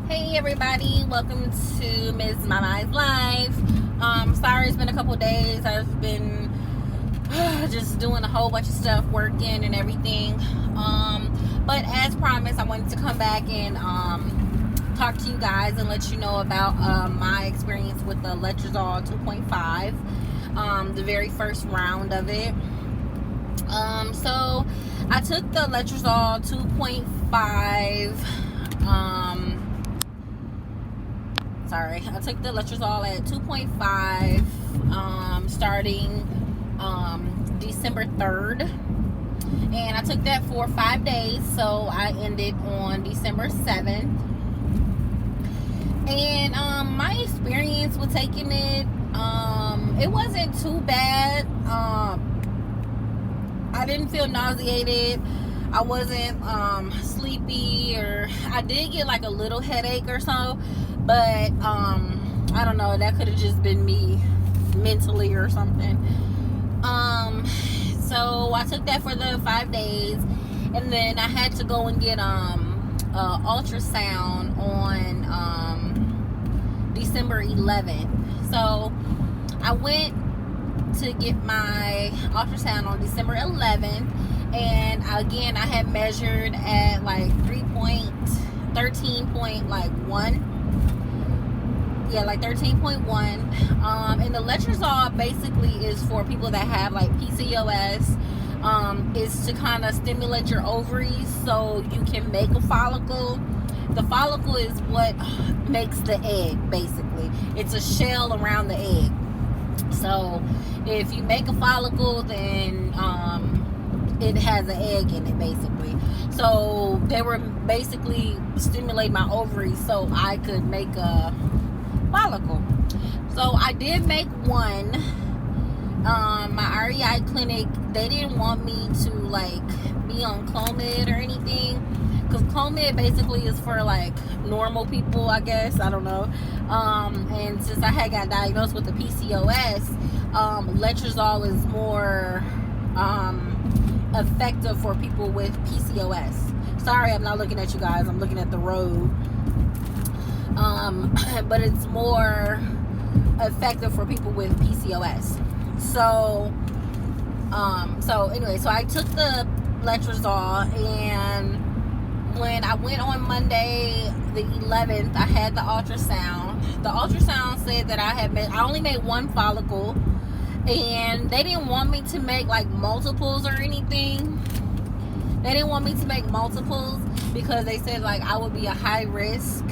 Hey everybody, welcome to Ms. Mama's Life. Sorry it's been a couple days. I've been just doing a whole bunch of stuff, working and everything. But as promised, I wanted to come back and talk to you guys and let you know about my experience with the letrozole 2.5, the very first round of it. So I took the letrozole 2.5. I took the letrozole at 2.5 starting December 3rd, and I took that for 5 days, so I ended on December 7th. And my experience with taking it, it wasn't too bad. I didn't feel nauseated. I wasn't sleepy, or I did get like a little headache or so, but I don't know, that could have just been me mentally or something. So I took that for the 5 days, and then I had to go and get ultrasound on December 11th. So I went to get my ultrasound on December 11th, and again I had measured at like 13.1. Yeah, like 13.1. And the letrozole basically is for people that have like PCOS. Is to kind of stimulate your ovaries so you can make a follicle. The follicle is what makes the egg, basically. It's a shell around the egg. So if you make a follicle, then it has an egg in it, basically. So they were basically stimulating my ovaries so I could make a follicle. So I did make one. My REI clinic, they didn't want me to like be on Clomid or anything, because Clomid basically is for like normal people, I guess. I don't know. And since I had got diagnosed with the PCOS, letrozole is more effective for people with PCOS. Sorry, I'm not looking at you guys. I'm looking at the road. But it's more effective for people with PCOS. So anyway, so I took the letrozole, and when I went on Monday the 11th, I had the ultrasound. The ultrasound said that I only made one follicle, and they didn't want me to make like multiples or anything. They didn't want me to make multiples because they said like I would be a high risk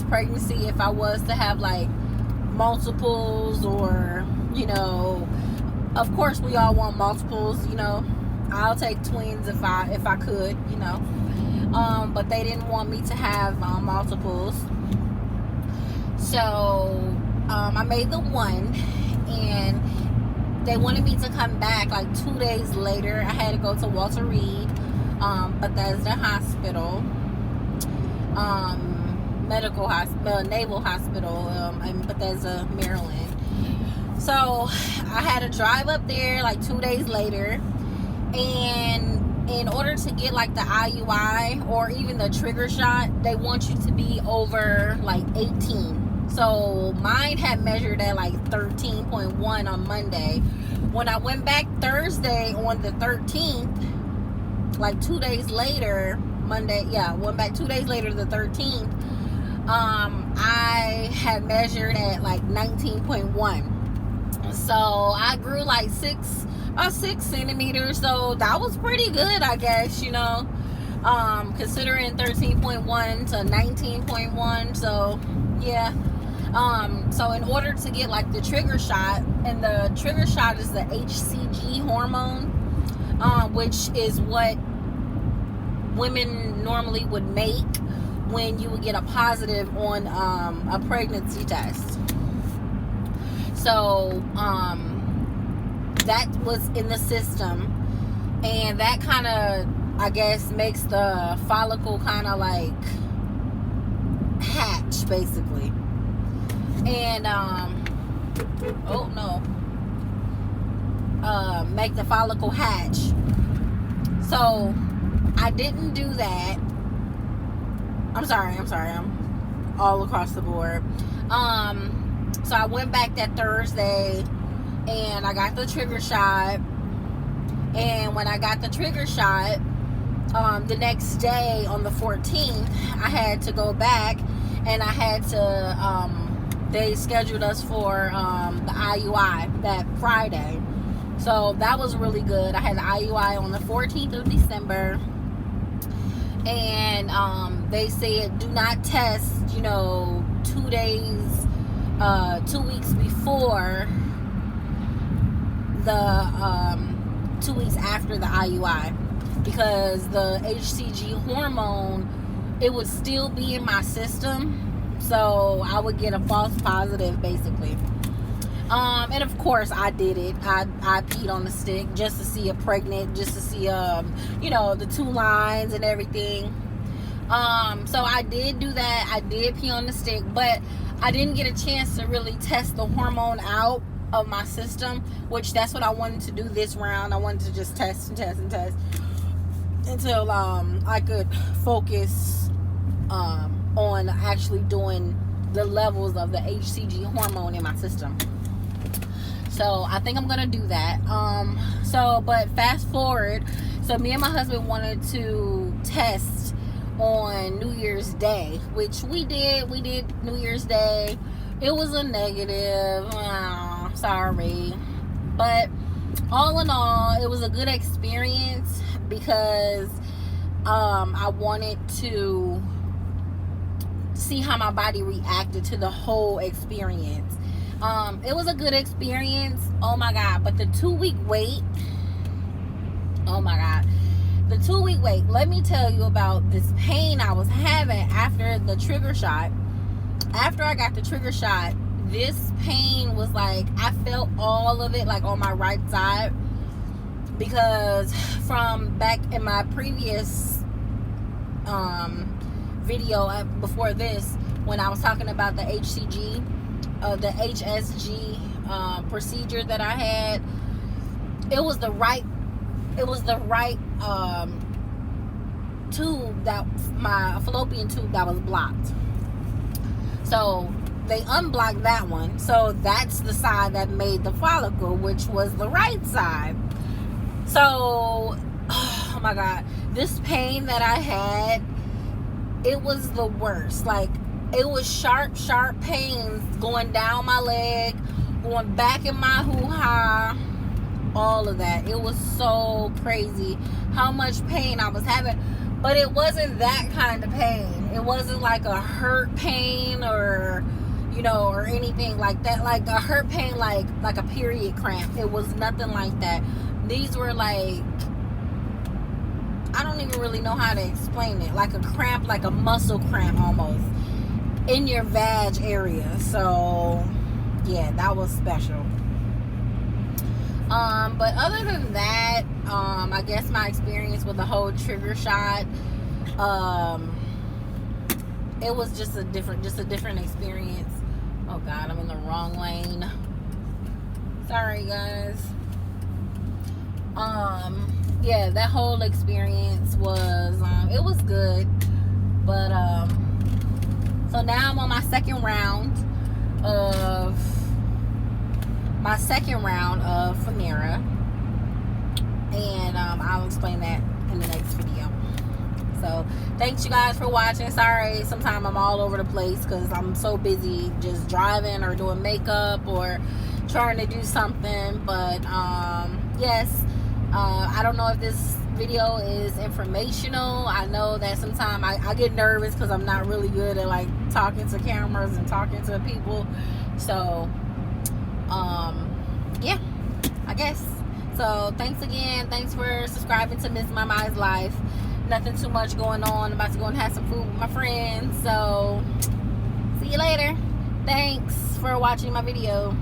pregnancy if I was to have like multiples, or of course we all want multiples. I'll take twins if I could, but they didn't want me to have multiples. So I made the one, and they wanted me to come back like 2 days later. I had to go to Walter Reed, Bethesda Hospital, medical hospital, Naval Hospital, in Bethesda, Maryland. So I had to drive up there like 2 days later, and in order to get like the IUI or even the trigger shot, they want you to be over like 18. So mine had measured at like 13.1 on Monday. When I went back Thursday on the 13th, like 2 days later, went back 2 days later, the 13th, I had measured at like 19.1. So I grew like about 6 centimeters. So that was pretty good, I guess, considering 13.1 to 19.1. So yeah. So in order to get like the trigger shot, and the trigger shot is the HCG hormone, which is what women normally would make when you would get a positive on a pregnancy test. So that was in the system, and that kind of, I guess, makes the follicle kind of like hatch, basically. And make the follicle hatch. So I didn't do that. I'm all across the board. So I went back that Thursday and I got the trigger shot. And when I got the trigger shot, the next day on the 14th, I had to go back and I had to, they scheduled us for the IUI that Friday. So that was really good. I had the IUI on the 14th of December. And they said do not test, 2 weeks before the 2 weeks after the IUI, because the HCG hormone, it would still be in my system, so I would get a false positive basically. And of course I did it. I peed on the stick just to see it pregnant, just to see the 2 lines and everything. So I did do that. I did pee on the stick, but I didn't get a chance to really test the hormone out of my system, which that's what I wanted to do this round. I wanted to just test until I could focus on actually doing the levels of the HCG hormone in my system. So I think I'm gonna do that. But fast forward, so me and my husband wanted to test on New Year's Day, which we did New Year's Day. It was a negative. Sorry, but all in all, it was a good experience because I wanted to see how my body reacted to the whole experience. It was a good experience. Oh my God. But the 2-week wait, oh my God, the 2-week wait, let me tell you about this pain I was having after the trigger shot. After I got the trigger shot, this pain was like, I felt all of it like on my right side, because from back in my previous video before this, when I was talking about the HCG, the HSG procedure that I had, it was the right tube, that my fallopian tube, that was blocked. So they unblocked that one. So that's the side that made the follicle, which was the right side. So, oh my God, this pain that I had, it was the worst. Like, it was sharp pains going down my leg, going back in my hoo-ha, all of that. It was so crazy how much pain I was having. But it wasn't that kind of pain. It wasn't like a hurt pain or anything like that. Like a hurt pain, like a period cramp. It was nothing like that. These were like, I don't even really know how to explain it. Like a cramp, like a muscle cramp almost in your vag area. So yeah, that was special. But other than that, I guess my experience with the whole trigger shot, it was just a different experience. Oh God, I'm in the wrong lane. Sorry guys. Yeah, that whole experience was, it was good. But, so now I'm on my second round of femara. And, I'll explain that in the next video. So, thanks you guys for watching. Sorry, sometimes I'm all over the place because I'm so busy just driving or doing makeup or trying to do something. But, yes, I don't know if this video is informational. I know that sometimes I get nervous because I'm not really good at like talking to cameras and talking to people. So, yeah, I guess. So, thanks again. Thanks for subscribing to Miss Mama's Life. Nothing too much going on. I'm about to go and have some food with my friends. So, see you later. Thanks for watching my video.